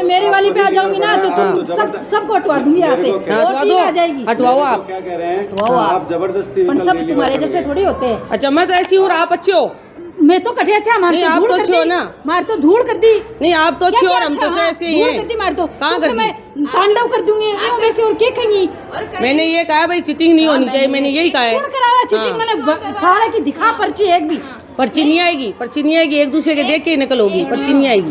मेरी वाली पे आ जाऊंगी ना तो तुम सबको हटवा दूंगी यहाँ से। हटवा दो, आ जाएगी। हटवाओ आप। क्या कह रहे हैं? हटवाओ आप जबरदस्ती पर सब तुम्हारे जैसे थोड़ी होते हैं। अच्छा मैं तो ऐसी हूँ, आप अच्छे हो। मैं तो कटिया अच्छा मार नहीं, तो आप धूल तो कर अच्छे हो दी। ना। मार तो धूल कर दी। नहीं आप तो अच्छे हो और हम तो हाँ, ऐसे ही धूल हैं। कर दी मार तो कहाँ कर दी? मैं तांडव कर दूंगी वैसे और क्या कहेंगी। मैंने ये कहा भाई चीटिंग नहीं होनी चाहिए, मैंने यही कहा है। कौन करावा चीटिंग? मैंने सारे की दिखा पर्ची एक भी पर्ची नहीं आएगी, पर्ची नहीं आएगी, एक दूसरे के देख के निकल होगी, पर्ची नहीं आएगी।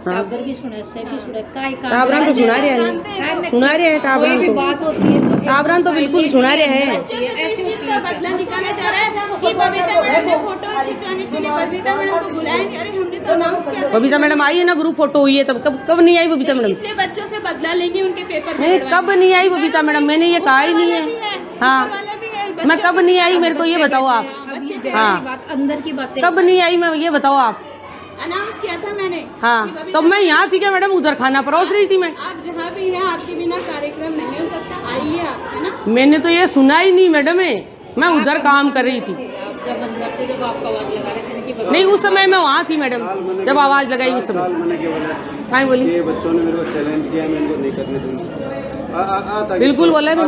टाबर भी सुने से भी सुने काई का टाबरान तो सुना रहे हैं, सुना रहे हैं टाबरान कोई भी तो। बात होती है तो टाबरान तो बिल्कुल सुना रहे हैं। ऐसी होती है। बदला निकाला जा रहा है कि बबीता मैडम ने फोटो खिंचाने के लिए बबीता मैडम को बुलाया नहीं। अरे हमने तो अनाउंस किया था। बबीता मैडम आई है ना, ग्रुप फोटो हुई है, तब कब नहीं आई बबीता मैडम? इसलिए बच्चों से बदला लेंगे, उनके पेपर नहीं कब नहीं आई बबीता मैडम, मैंने ये कहा ही नहीं है। हाँ मैं कब नहीं आई, मेरे को ये बताओ आप। हाँ बात अंदर की बातें कब नहीं आई, मैं ये बताओ आप। अनाउंस किया था मैंने। हाँ तब मैं यहाँ थी क्या मैडम? उधर खाना परोस रही थी मैं। आप जहाँ भी हैं आपके बिना कार्यक्रम नहीं हो सकता। आइए आप, है ना। मैंने तो ये सुना ही नहीं मैडम, मैं उधर काम कर रही थी। जब अंदर थे जब आपका आवाज लगा रहे थे कि नहीं उस समय मैं वहाँ थी मैडम, जब आवाज लगाई उस समय। हाँ बोली, ये बच्चों ने मेरे को चैलेंज किया, मैं इनको नहीं करने दूंगा। बिल्कुल बोला मैं।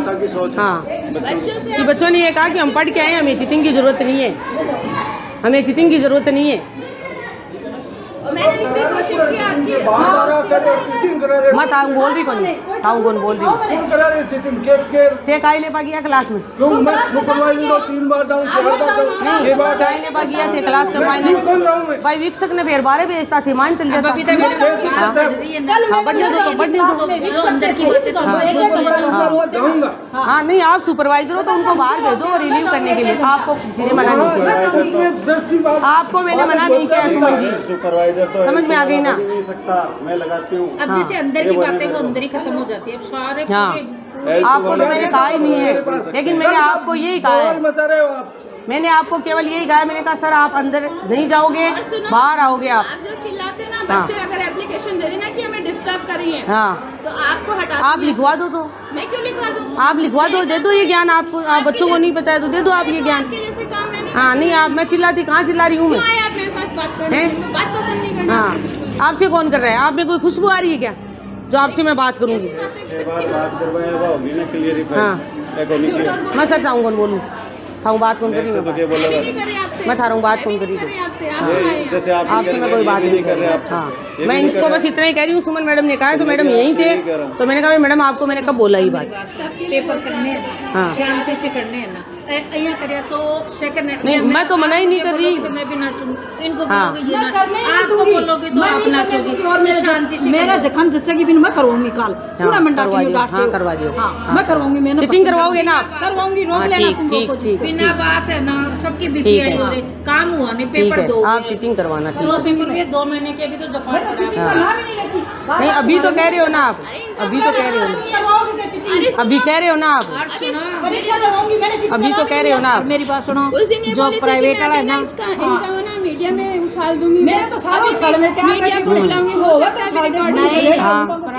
हाँ बच्चों कि बच्चों ने ये कहा कि हम पढ़ के आए, हमें चीटिंग की जरूरत नहीं है, हमें चीटिंग की जरूरत नहीं है। मैंने इतनी कोशिश की आपकी। मैं था बोल रही कौन था, कौन बोल रही थे? काई ले पा गया क्लास में? नहीं काई ले पा गया थे क्लास के फाइनल भाई विक्षक ने फिर बारे भेजता थे, मान चल जाता। बबीता मैडम हाँ बढ़ने दो तो बढ़ने दो। अंदर की बातें हाँ नहीं आप सुपरवाइजर हो तो उनको बाहर भेजो रिलीव करने के लिए। आपको किसी ने मना नहीं किया, आपको मैंने मना नहीं किया सुमन जी, सुपरवाइजर तो समझ में आ गई ना? नहीं सकता, मैं लगाती हूँ। अब जैसे अंदर की बातें वो अंदर ही खत्म हो जाती है। अब सारे हाँ पूरे आपको तो मैंने कहा ही नहीं है, लेकिन मैंने आपको यही कहा है, मैंने आपको केवल यही कहा है, मैंने कहा सर आप अंदर नहीं जाओगे, बाहर आओगे आप। आप जो चिल्लाते ना बच्चे अगर एप्लीकेशन दे देना कि हमें डिस्टर्ब कर रही है हाँ तो आपको हटा आप लिखवा दो, तो मैं क्यों लिखवा दूँ? आप लिखवा दो, दे दो ये ज्ञान आपको, आप बच्चों को नहीं पता है तो दे दो आप ये ज्ञान। आपके जैसे काम मैंने हाँ नहीं आप, मैं चिल्लाती कहाँ चिल्ला रही हूँ मैं? आए आप मेरे पास बात करने के लिए, बात पसंद नहीं करना। हाँ आपसे कौन कर रहा है? आप में कोई खुशबू आ रही है क्या जो आपसे मैं बात करूँगी? बात करवाया वो होगी ना क्लियर। हाँ मैं सर थाऊँ कौन बोलूँ, थाऊँ बात कौन करी मैं? मैं थारूँ बात कौन करी? जैसे आपसे मैं कोई बात नहीं कर रही। हाँ मैं इसको बस इतना ही कह रही हूँ, सुमन मैडम ने कहा है तो मैडम यहीं थे तो मैंने कहा मैडम आपको मैंने कब बोला ये बात? पेपर करने हैं ना, हाँ। शांति से करने हैं ना। यहाँ करे तो सेकंड नहीं मैं तो मना ही नहीं कर रही। तो मैं भी नाचूँ, इनको हाँ। बोलोगे ये आपको बोलोगे तो आप नाचोगे और शांति से मेरा जखम जचेगी भी मैं करवाऊंगी काल पूरा मंडा करवा दियो, हाँ करवा दियो। मैं करवाऊंगी, मैंने चिटिंग करवाओगे ना आप? करवाऊंगी, रोक लेना तुम लोग को जिस पे। बिना बात है ना, सबकी ठीक बीपीआई है। हो रही, काम हुआ नहीं, ठीक पेपर है दो आप चीटिंग करवाना, ठीक दो है। पेपर हुए 2 महीने के, अभी तो दफा चिटिंग करना भी नहीं लगती। नहीं अभी तो कह रहे हो ना आप, अभी तो कह रहे हो ना, करवाओगे क्या चिटिंग? अभी कह रहे हो ना आप, और सुना परीक्षा दवाऊंगी मैंने चिटिंग अभी तो कह रहे हो ना आप। मेरी बात सुनो, उस दिन ये जो बोले थे कि प्राइवेट मैं वाला है अभी ना, इसका इनका वो ना मीडिया में उछाल दूंगी। मेरे तो सारा उछाल देते हैं, मीडिया को बुलाऊंगी, हो सकता है अभी रिकॉर्डिंग चल रही है।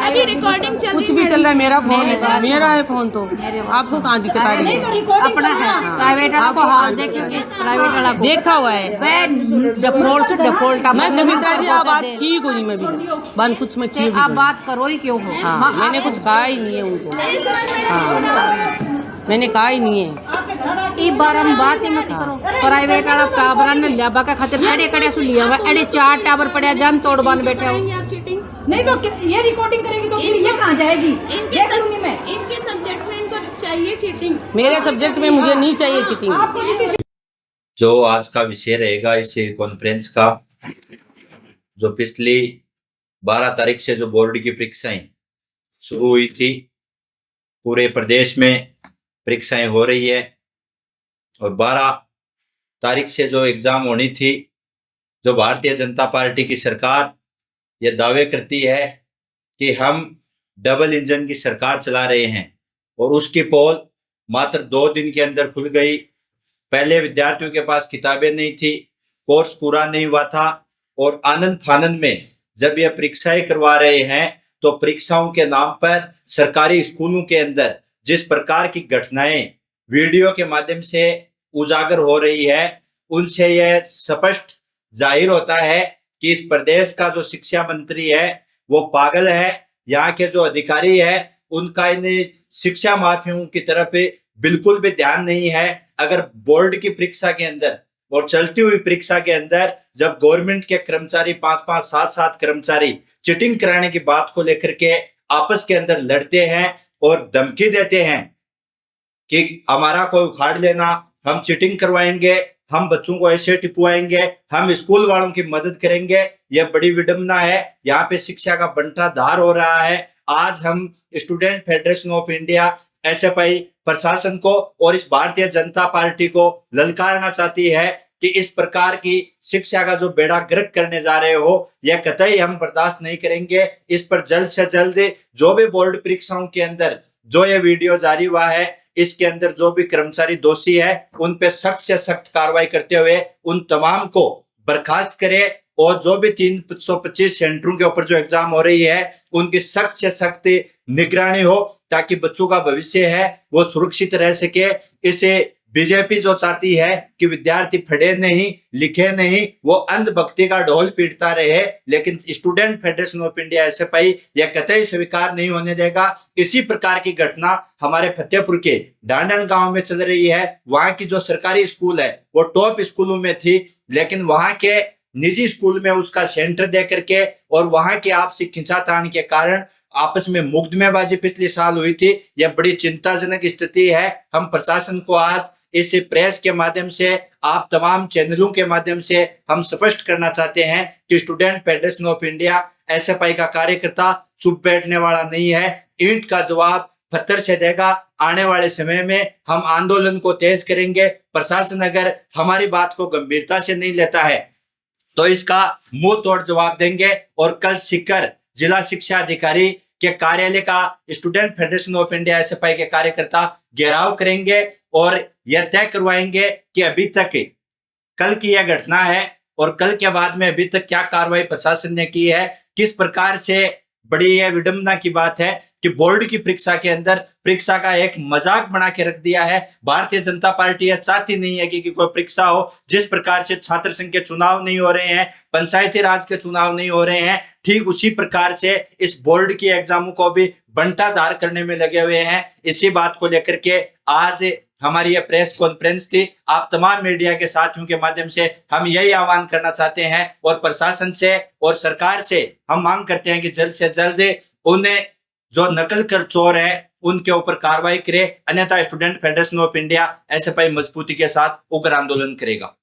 अभी रिकॉर्डिंग चल कुछ रही भी है। चल रहा है, मेरा फोन है, मेरा है फोन, तो आपको कहाँ दिक्कत आ रही है? अपना है प्राइवेट वाला को हाल देख क्योंकि प्राइवेट वाला को देखा हुआ है डिफॉल्ट से डिफॉल्ट मैं। सुमित्रा जी आप बात की को नहीं, मैं भी बन कुछ मैं की आप बात करो ही क्यों हो? हाँ मैंने कुछ कहा ही नहीं है उनको, हाँ मैंने कहा ही नहीं है। ई बार हम बात ही मत करो। प्राइवेट वाला टाबर ने लिया का खातिर एड़े कड़े सु लिया हुआ, एड़े 4 टाबर पड़े जान तोड़ बांध बैठे हो। आप चीटिंग नहीं तो ये रिकॉर्डिंग करेगी तो फिर ये कहाँ जाएगी? इनके देख लूंगी मैं। इनके सब्जेक्ट में इनको चाहिए चीटिंग। मेरे सब्जेक्ट में मुझे नहीं चाहिए चीटिंग। आपको जितनी जो आज का विषय रहेगा इस कॉन्फ्रेंस का, जो पिछली 12 तारीख से जो बोर्ड की परीक्षाएं शुरू हुई थी, पूरे प्रदेश में परीक्षाएं हो रही है और 12 तारीख से जो एग्जाम होनी थी, जो भारतीय जनता पार्टी की सरकार ये दावे करती है कि हम डबल इंजन की सरकार चला रहे हैं और उसकी पोल मात्र 2 दिन के अंदर खुल गई। पहले विद्यार्थियों के पास किताबें नहीं थी, कोर्स पूरा नहीं हुआ था और आनंद फानंद में जब ये परीक्षाएं करवा रहे हैं तो परीक्षाओं के नाम पर सरकारी स्कूलों के अंदर जिस प्रकार की घटनाएं वीडियो के माध्यम से उजागर हो रही है, उनसे यह स्पष्ट जाहिर होता है कि इस प्रदेश का जो शिक्षा मंत्री है वो पागल है। यहाँ के जो अधिकारी है उनका इन शिक्षा माफियों की तरफ बिल्कुल भी ध्यान नहीं है। अगर बोर्ड की परीक्षा के अंदर और चलती हुई परीक्षा के अंदर जब गवर्नमेंट के कर्मचारी 5-5, 7-7 कर्मचारी चीटिंग कराने की बात को लेकर के आपस के अंदर लड़ते हैं और धमकी देते हैं कि हमारा कोई उखाड़ लेना, हम चीटिंग करवाएंगे, हम बच्चों को ऐसे टिपवाएंगे, हम स्कूल वालों की मदद करेंगे, यह बड़ी विडंबना है। यहाँ पे शिक्षा का बंटाधार हो रहा है। आज हम student federation of India SFI प्रशासन को और इस भारतीय जनता पार्टी को ललकारना चाहती है कि इस प्रकार की शिक्षा का जो बेड़ा गर्क करने जा रहे हो यह कतई हम बर्दाश्त नहीं करेंगे। इस पर जल्द से जल्द जो भी बोर्ड परीक्षाओं के अंदर जो ये वीडियो जारी हुआ है इसके अंदर जो भी कर्मचारी दोषी है उन पे सख्त से सख्त कार्रवाई करते हुए उन तमाम को बर्खास्त करे और जो भी 325 सेंटरों के ऊपर जो एग्जाम हो रही है उनकी सख्त से सख्त निगरानी हो ताकि बच्चों का भविष्य है वो सुरक्षित रह सके। इसे बीजेपी जो चाहती है कि विद्यार्थी पढ़े नहीं लिखे नहीं, वो अंधभक्ति का ढोल पीटता रहे, लेकिन student federation of India SFI यह कतई स्वीकार नहीं होने देगा। इसी प्रकार की घटना हमारे फतेहपुर के डांडन गांव में चल रही है। वहां की जो सरकारी स्कूल है वो टॉप स्कूलों में थी, लेकिन वहां के निजी स्कूल में उसका सेंटर दे करके और वहां की आपसी खिंचातान के कारण आपस में मुकदमेबाजी पिछले साल हुई थी। यह बड़ी चिंताजनक स्थिति है। हम प्रशासन को आज इस प्रेस के माध्यम से, आप तमाम चैनलों के माध्यम से हम स्पष्ट करना चाहते हैं कि student federation of India SFI का कार्यकर्ता चुप बैठने वाला नहीं है। ईंट का जवाब पत्थर से देगा। आने वाले समय में हम आंदोलन को तेज करेंगे। प्रशासन अगर हमारी बात को गंभीरता से नहीं लेता है तो इसका मुंह तोड़ जवाब देंगे और कल सीकर जिला शिक्षा अधिकारी के कार्यालय का student federation of India SFI के कार्यकर्ता घेराव करेंगे और यह तय करवाएंगे कि अभी तक कल की यह घटना है और कल के बाद में अभी तक क्या कार्रवाई प्रशासन ने की है। किस प्रकार से बड़ी यह विडंबना की बात है कि बोर्ड की परीक्षा के अंदर परीक्षा का एक मजाक बना के रख दिया है। भारतीय जनता पार्टी यह चाहती नहीं है कि कोई परीक्षा हो। जिस प्रकार से छात्र संघ के चुनाव नहीं हो रहे हैं, पंचायती राज के चुनाव नहीं हो रहे हैं, ठीक उसी प्रकार से इस बोर्ड की एग्जामों को भी बंटाधार करने में लगे हुए हैं। इसी बात को लेकर के आज हमारी यह प्रेस कॉन्फ्रेंस थी। आप तमाम मीडिया के साथियों के माध्यम से हम यही आह्वान करना चाहते हैं और प्रशासन से और सरकार से हम मांग करते हैं कि जल्द से जल्द उन्हें जो नकल कर चोर है उनके ऊपर कार्रवाई करे, अन्यथा student federation of India SFI मजबूती के साथ उग्र आंदोलन करेगा।